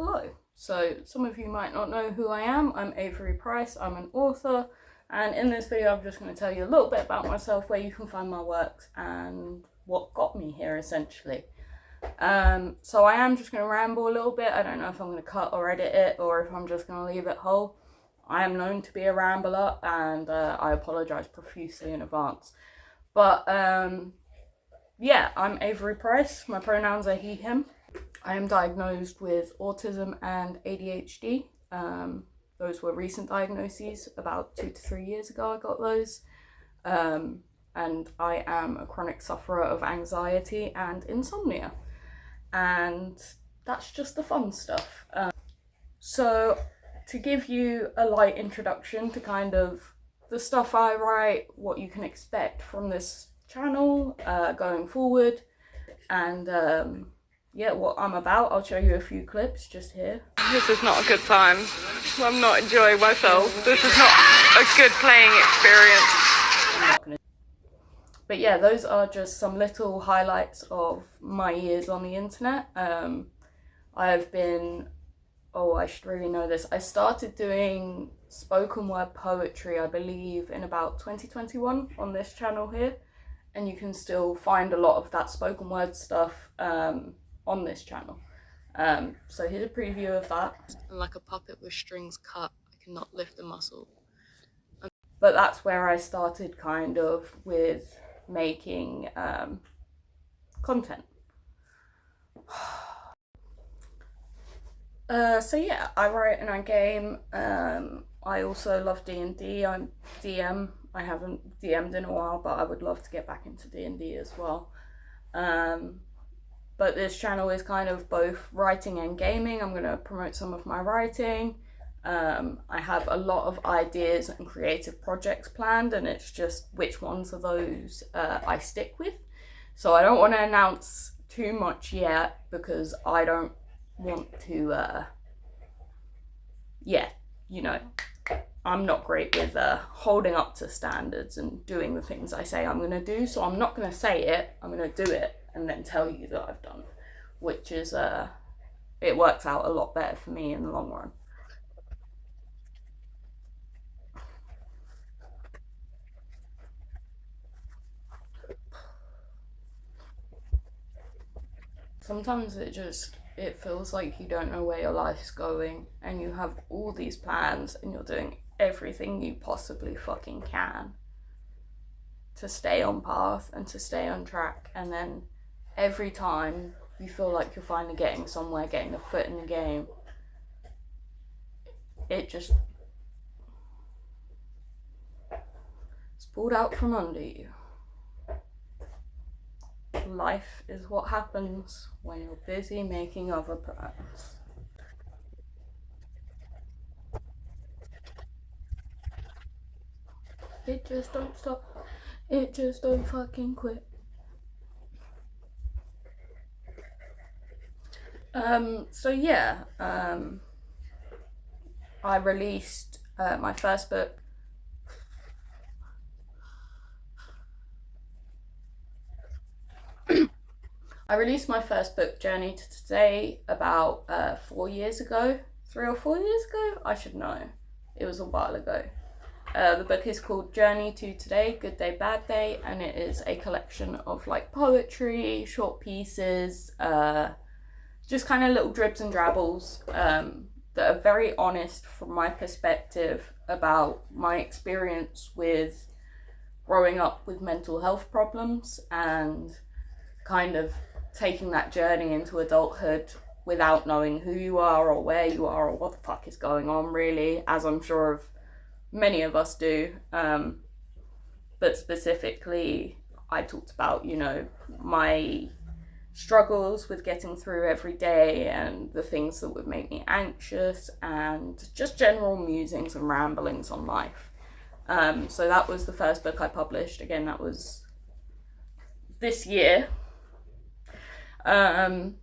Hello. So some of you might not know who I am. I'm Avery Price. I'm an author, and in this video I'm just going to tell you a little bit about myself, where you can find my works and what got me here essentially. So I am just going to ramble a little bit. I don't know if I'm going to cut or edit it or if I'm just going to leave it whole. I am known to be a rambler, and I apologise profusely in advance. But yeah, I'm Avery Price. My pronouns are he, him. I am diagnosed with autism and ADHD. Those were recent diagnoses. About 2 to 3 years ago I got those. And I am a chronic sufferer of anxiety and insomnia. And that's just the fun stuff. So to give you a light introduction to kind of the stuff I write, what you can expect from this channel going forward, and yeah, what I'm about, I'll show you a few clips just here. This is not a good time. I'm not enjoying myself. This is not a good playing experience. But yeah, those are just some little highlights of my years on the internet. I've been, I should really know this. I started doing spoken word poetry, I believe, in about 2021 on this channel here. And you can still find a lot of that spoken word stuff on this channel. So here's a preview of that. And like a puppet with strings cut, I cannot lift the muscle. But that's where I started kind of with making content. So yeah, I write and I game. I also love D&D. I'm DM. I haven't DM'd in a while, but I would love to get back into D&D as well. But this channel is kind of both writing and gaming. I'm going to promote some of my writing. I have a lot of ideas and creative projects planned, and it's just which ones of those I stick with. So I don't want to announce too much yet, because I don't want to, I'm not great with holding up to standards and doing the things I say I'm going to do. So I'm not going to say it, I'm going to do it and then tell you that I've done, which is, it works out a lot better for me in the long run. Sometimes it feels like you don't know where your life's going, and you have all these plans and you're doing everything you possibly fucking can to stay on path and to stay on track, and then every time you feel like you're finally getting somewhere, getting a foot in the game, it's pulled out from under you. Life is what happens when you're busy making other plans. It just don't stop. It just don't fucking quit. So yeah, I released my first book. I released my first book, Journey to Today, about 4 years ago. 3 or 4 years ago? I should know. It was a while ago. The book is called Journey to Today, Good Day, Bad Day, and it is a collection of like poetry, short pieces, just kind of little dribs and drabbles that are very honest from my perspective about my experience with growing up with mental health problems and kind of taking that journey into adulthood without knowing who you are or where you are or what the fuck is going on, really, as I'm sure of many of us do. But specifically, I talked about, my struggles with getting through every day and the things that would make me anxious, and just general musings and ramblings on life. So that was the first book I published. Again, that was this year. And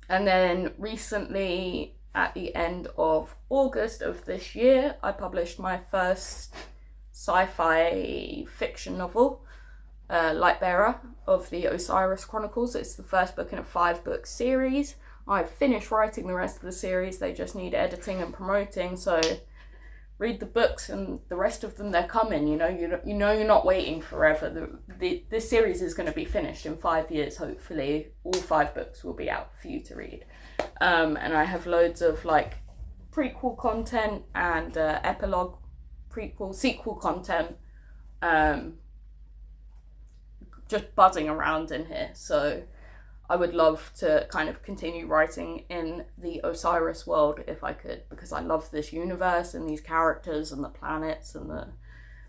then recently, at the end of August of this year, I published my first sci-fi fiction novel, Lightbearer of the Osiris Chronicles. It's the first book in a 5-book series. I've finished writing the rest of the series. They just need editing and promoting. So read the books, and the rest of them, they're coming. You know you're not waiting forever. This series is going to be finished in 5 years. Hopefully, all 5 books will be out for you to read. And I have loads of like prequel content and epilogue, sequel content, just buzzing around in here. So I would love to kind of continue writing in the Osiris world if I could, because I love this universe and these characters and the planets and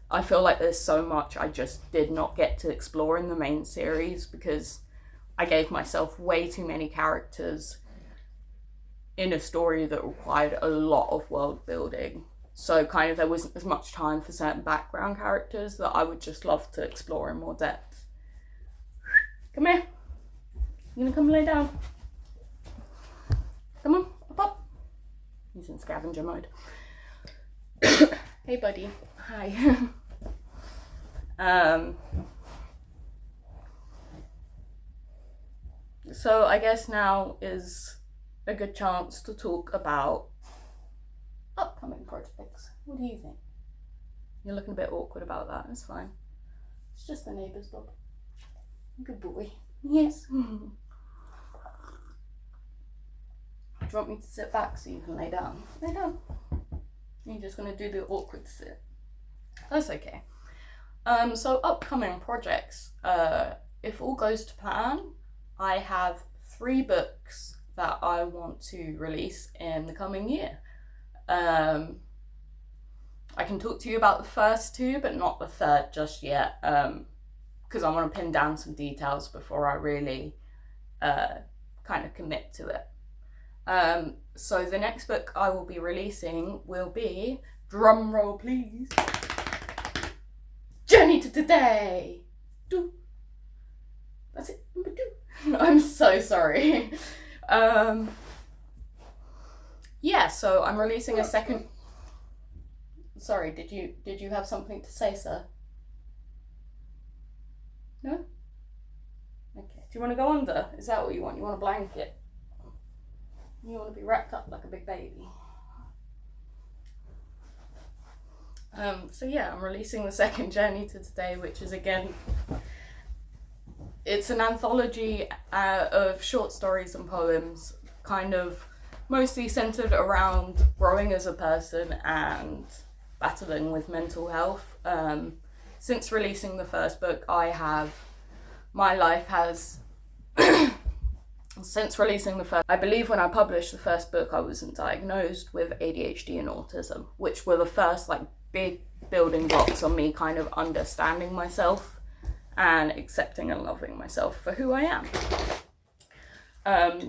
I feel like there's so much I just did not get to explore in the main series because I gave myself way too many characters in a story that required a lot of world building. So kind of there wasn't as much time for certain background characters that I would just love to explore in more depth. Come here. You gonna come lay down? Come on, up. He's in scavenger mode. Hey buddy, hi. So I guess now is a good chance to talk about upcoming projects. What do you think? You're looking a bit awkward about that, it's fine. It's just the neighbour's dog. Good boy. Yes. Do you want me to sit back so you can lay down? Lay down. You're just going to do the awkward sit. That's okay. So upcoming projects. If all goes to plan, I have 3 books that I want to release in the coming year. I can talk to you about the first 2, but not the 3rd just yet, because I want to pin down some details before I really kind of commit to it. So the next book I will be releasing will be, drum roll please, Journey to Today. Do. That's it, number 2. I'm so sorry. Yeah, so I'm releasing a second. Sorry, did you have something to say, sir? No? Okay. Do you want to go under? Is that what you want? You want a blanket? You want to be wrapped up like a big baby? So yeah, I'm releasing the second Journey to Today, which is again, it's an anthology of short stories and poems, kind of mostly centered around growing as a person and battling with mental health. Since releasing the first book, my life has, since releasing the first, I believe when I published the first book, I wasn't diagnosed with ADHD and autism, which were the first like big building blocks on me kind of understanding myself and accepting and loving myself for who I am.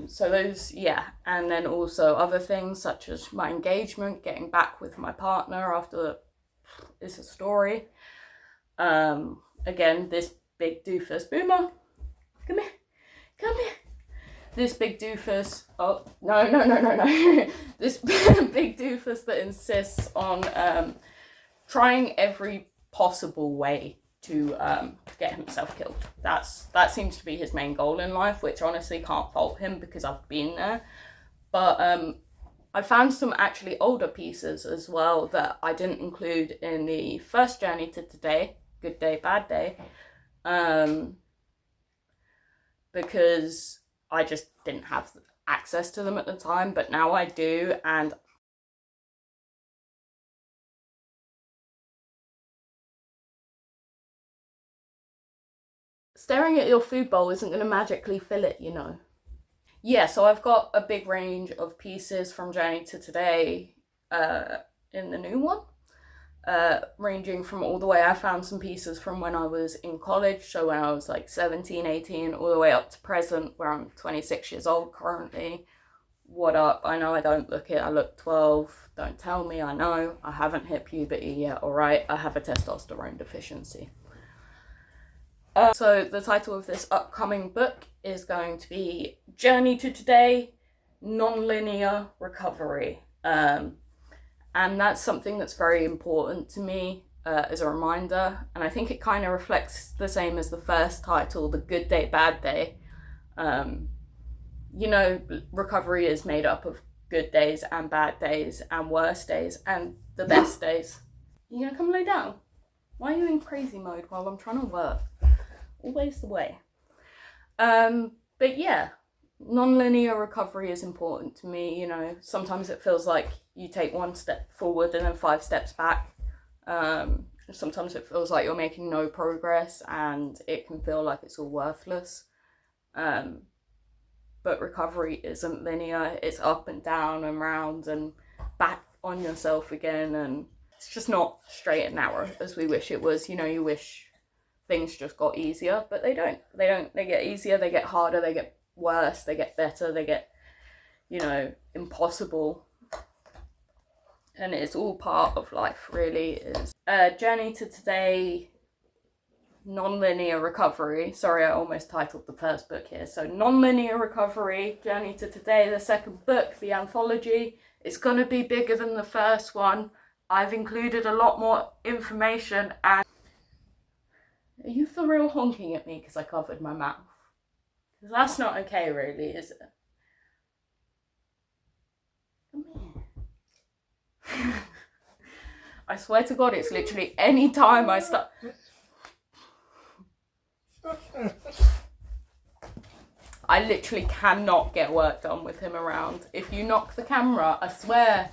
So those, yeah, and then also other things such as my engagement, getting back with my partner after is a story. Again, this big doofus, Boomer, come here. This big doofus, oh, no. This big doofus that insists on trying every possible way to get himself killed. That seems to be his main goal in life, which honestly can't fault him because I've been there. But I found some actually older pieces as well that I didn't include in the first Journey to Today, Good Day, Bad Day, because I just didn't have access to them at the time, but now I do, and staring at your food bowl isn't going to magically fill it, you know. Yeah, so I've got a big range of pieces from Journey to Today in the new one, ranging from all the way, I found some pieces from when I was in college, so when I was like 17, 18, all the way up to present, where I'm 26 years old currently. What up? I know I don't look it, I look 12, don't tell me, I know, I haven't hit puberty yet, alright, I have a testosterone deficiency. So the title of this upcoming book is going to be Journey to Today, Non-Linear Recovery. And that's something that's very important to me as a reminder. And I think it kind of reflects the same as the first title, The Good Day, Bad Day. you know, recovery is made up of good days and bad days and worse days and the best days. You gonna come lay down? Why are you in crazy mode while I'm trying to work? Always the way. But yeah, non-linear recovery is important to me. You know, sometimes it feels like you take one step forward and then 5 steps back. Sometimes it feels like you're making no progress and it can feel like it's all worthless. But recovery isn't linear. It's up and down and round and back on yourself again, and it's just not straight and narrow as we wish it was. You know, you wish things just got easier, but they don't. They get easier, they get harder, they get worse, they get better, they get, you know, impossible. And it's all part of life, really. Is Journey to Today, Non-Linear Recovery. Sorry, I almost titled the first book here. So Non-Linear Recovery, Journey to Today, the second book, the anthology. It's going to be bigger than the first one. I've included a lot more information. And are you for real honking at me because I covered my mouth? Because that's not okay, really, is it? Come here. I swear to God, it's literally any time I start... I literally cannot get work done with him around. If you knock the camera, I swear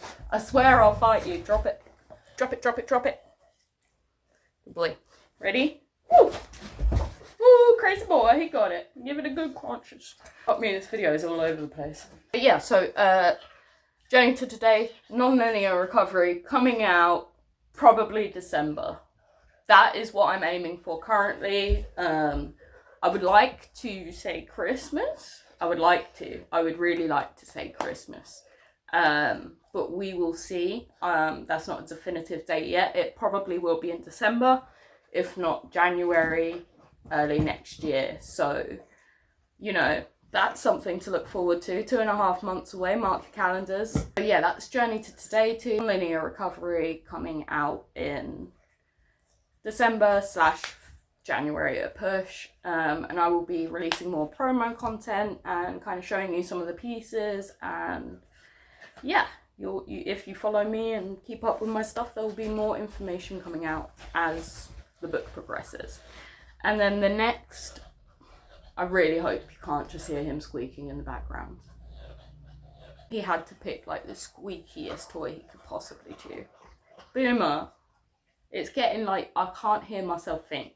I'll fight you. Drop it. Drop it, drop it, drop it. Good boy. Ready? Woo! Woo, crazy boy, he got it. Give it a good crunches. Got me, this video is all over the place. But yeah, so, Journey to Today, Non-Linear Recovery, coming out probably December. That is what I'm aiming for currently. I would like to say Christmas. I would really like to say Christmas. But we will see. That's not a definitive date yet. It probably will be in December, if not January, early next year. So, you know, that's something to look forward to. 2.5 months away, mark your calendars. So yeah, that's Journey to Today, to Linear Recovery, coming out in December/January at a push. And I will be releasing more promo content and kind of showing you some of the pieces. And yeah, if you follow me and keep up with my stuff, there will be more information coming out as the book progresses. And then the next, I really hope you can't just hear him squeaking in the background. He had to pick like the squeakiest toy he could possibly chew. Boomer. It's getting like I can't hear myself think,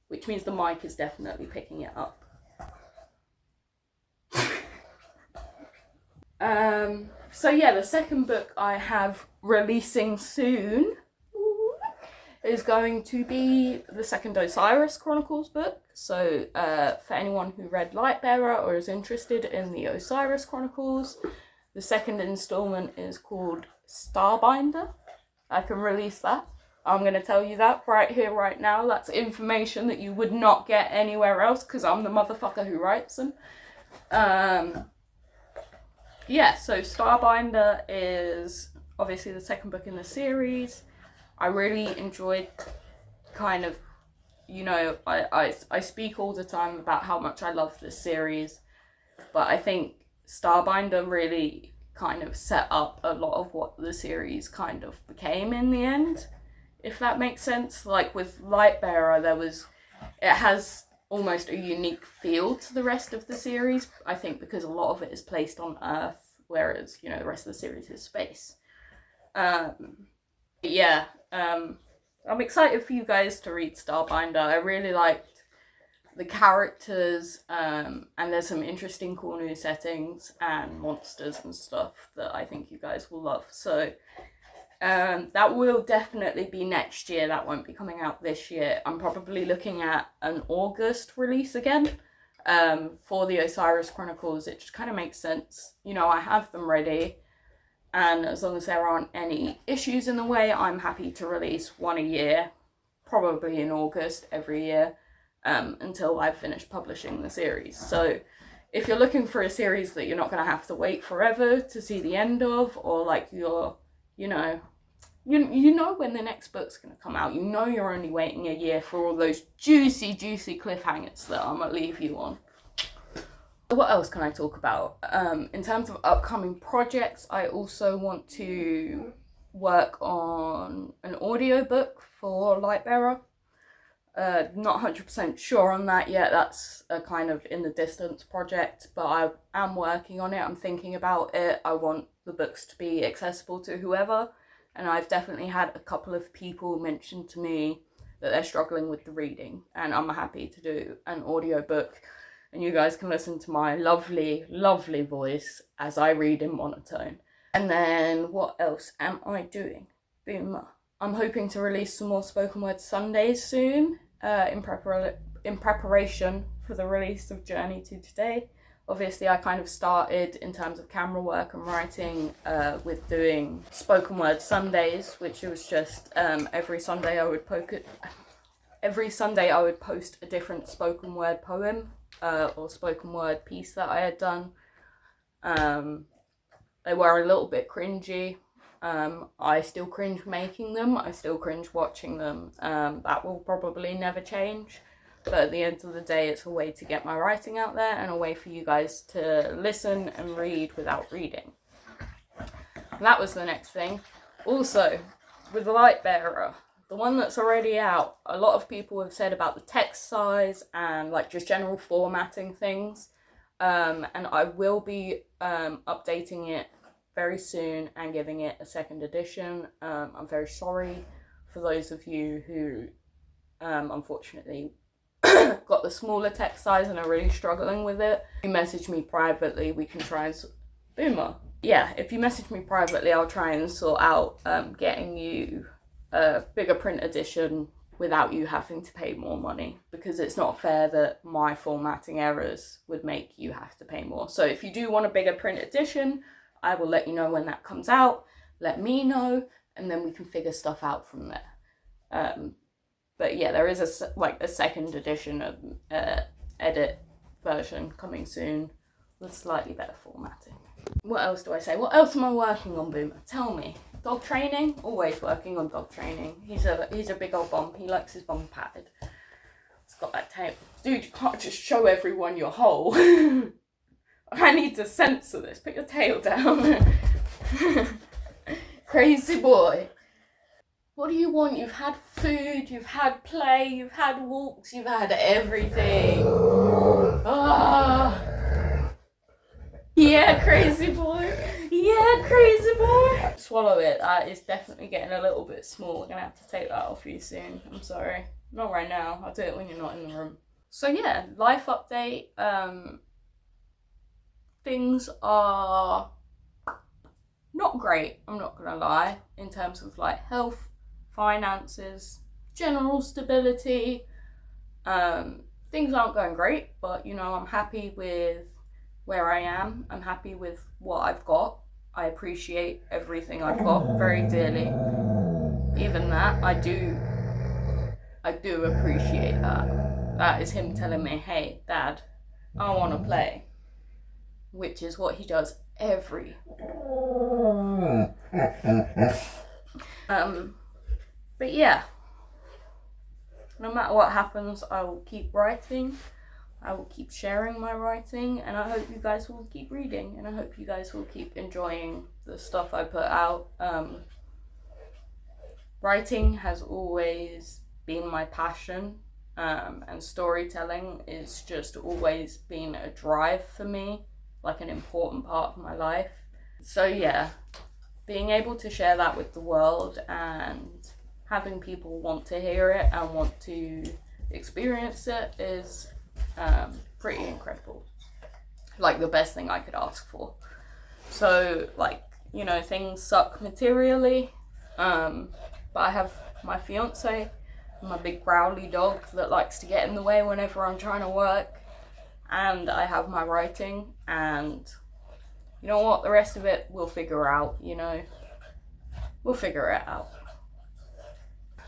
which means the mic is definitely picking it up. So yeah, the second book I have releasing soon is going to be the second Osiris Chronicles book. So for anyone who read Lightbearer or is interested in the Osiris Chronicles, the second installment is called Starbinder. I can release that. I'm going to tell you that right here, right now. That's information that you would not get anywhere else because I'm the motherfucker who writes them. Yeah, so Starbinder is obviously the second book in the series. I really enjoyed kind of, you know, I speak all the time about how much I love this series, but I think Starbinder really kind of set up a lot of what the series kind of became in the end, if that makes sense. Like with Lightbearer, it has almost a unique feel to the rest of the series, I think because a lot of it is placed on Earth, whereas, you know, the rest of the series is space. Yeah, I'm excited for you guys to read Starbinder. I really liked the characters, and there's some interesting cool new settings and monsters and stuff that I think you guys will love. So that will definitely be next year. That won't be coming out this year. I'm probably looking at an August release again for the Osiris Chronicles. It just kind of makes sense. You know, I have them ready, and as long as there aren't any issues in the way, I'm happy to release one a year, probably in August every year, until I've finished publishing the series. So if you're looking for a series that you're not going to have to wait forever to see the end of, or like you're, you know when the next book's going to come out, you know you're only waiting a year for all those juicy cliffhangers that I'm going to leave you on. What else can I talk about? In terms of upcoming projects, I also want to work on an audiobook for Lightbearer. Not 100% sure on that yet. That's a kind of in the distance project, but I am working on it. I'm thinking about it. I want the books to be accessible to whoever, and I've definitely had a couple of people mention to me that they're struggling with the reading, and I'm happy to do an audiobook, and you guys can listen to my lovely, lovely voice as I read in monotone. And then what else am I doing? Boom. I'm hoping to release some more spoken word Sundays soon, in preparation for the release of Journey to Today. Obviously, I kind of started in terms of camera work and writing with doing spoken word Sundays, which was just every Sunday I would post a different spoken word poem or spoken word piece that I had done. They were a little bit cringy. I still cringe making them. I still cringe watching them. That will probably never change. But at the end of the day, it's a way to get my writing out there and a way for you guys to listen and read without reading. And that was the next thing. Also, with the Lightbearer, the one that's already out, a lot of people have said about the text size and like just general formatting things. And I will be updating it very soon and giving it a second edition. I'm very sorry for those of you who unfortunately got the smaller text size and are really struggling with it. If you message me privately, we can try and Boomer. Yeah, if you message me privately, I'll try and sort out getting you a bigger print edition without you having to pay more money, because it's not fair that my formatting errors would make you have to pay more. So if you do want a bigger print edition, I will let you know when that comes out. Let me know, and then we can figure stuff out from there. But yeah, there is a second edition of edit version coming soon with slightly better formatting. What else do I say? What else am I working on, Boomer? Tell me. Dog training? Always working on dog training. He's a big old bum. He likes his bum patted. It's got that tail. Dude, you can't just show everyone your hole. I need to censor this. Put your tail down. Crazy boy. What do you want? You've had food, you've had play, you've had walks, you've had everything. Ah. Yeah, crazy boy. Yeah, crazy boy. Swallow it. That is definitely getting a little bit small. We're going to have to take that off you soon. I'm sorry. Not right now. I'll do it when you're not in the room. So yeah, life update. Things are not great, I'm not gonna lie, in terms of like health, finances, general stability. Things aren't going great, but you know, I'm happy with where I am. I'm happy with what I've got. I appreciate everything I've got very dearly. Even that, I do appreciate that. That is him telling me, hey, Dad, I want to play. Which is what he does every. But yeah, no matter what happens, I will keep writing. I will keep sharing my writing, and I hope you guys will keep reading, and I hope you guys will keep enjoying the stuff I put out. Writing has always been my passion, and storytelling is just always been a drive for me, like an important part of my life. So yeah, being able to share that with the world and having people want to hear it and want to experience it is pretty incredible. Like the best thing I could ask for. So like, you know, things suck materially, but I have my fiance, my big growly dog that likes to get in the way whenever I'm trying to work, and I have my writing, and you know what, the rest of it we'll figure out, you know, we'll figure it out.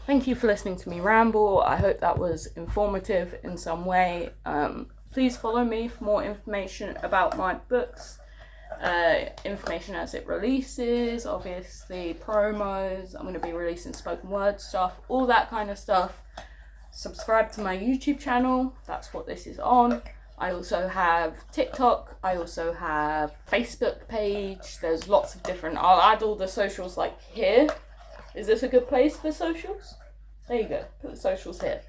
Thank you for listening to me ramble. I hope that was informative in some way. Please follow me for more information about my books, information as it releases, obviously promos. I'm going to be releasing spoken word stuff, all that kind of stuff. Subscribe to my YouTube channel, that's what this is on. I also have TikTok. I also have Facebook page. There's lots of different. I'll add all the socials like here. Is this a good place for socials? There you go. Put the socials here.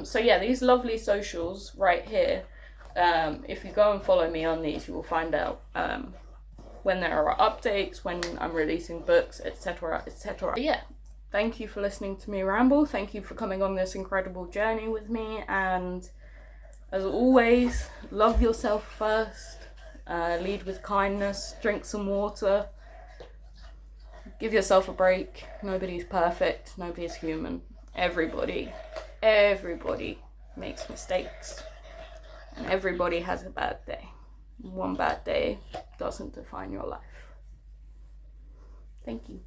So yeah, these lovely socials right here. If you go and follow me on these, you will find out when there are updates, when I'm releasing books, etc., etc. Yeah, thank you for listening to me ramble. Thank you for coming on this incredible journey with me. And as always, love yourself first. Lead with kindness. Drink some water. Give yourself a break. Nobody's perfect. Nobody's human. Everybody makes mistakes. And everybody has a bad day. One bad day doesn't define your life. Thank you.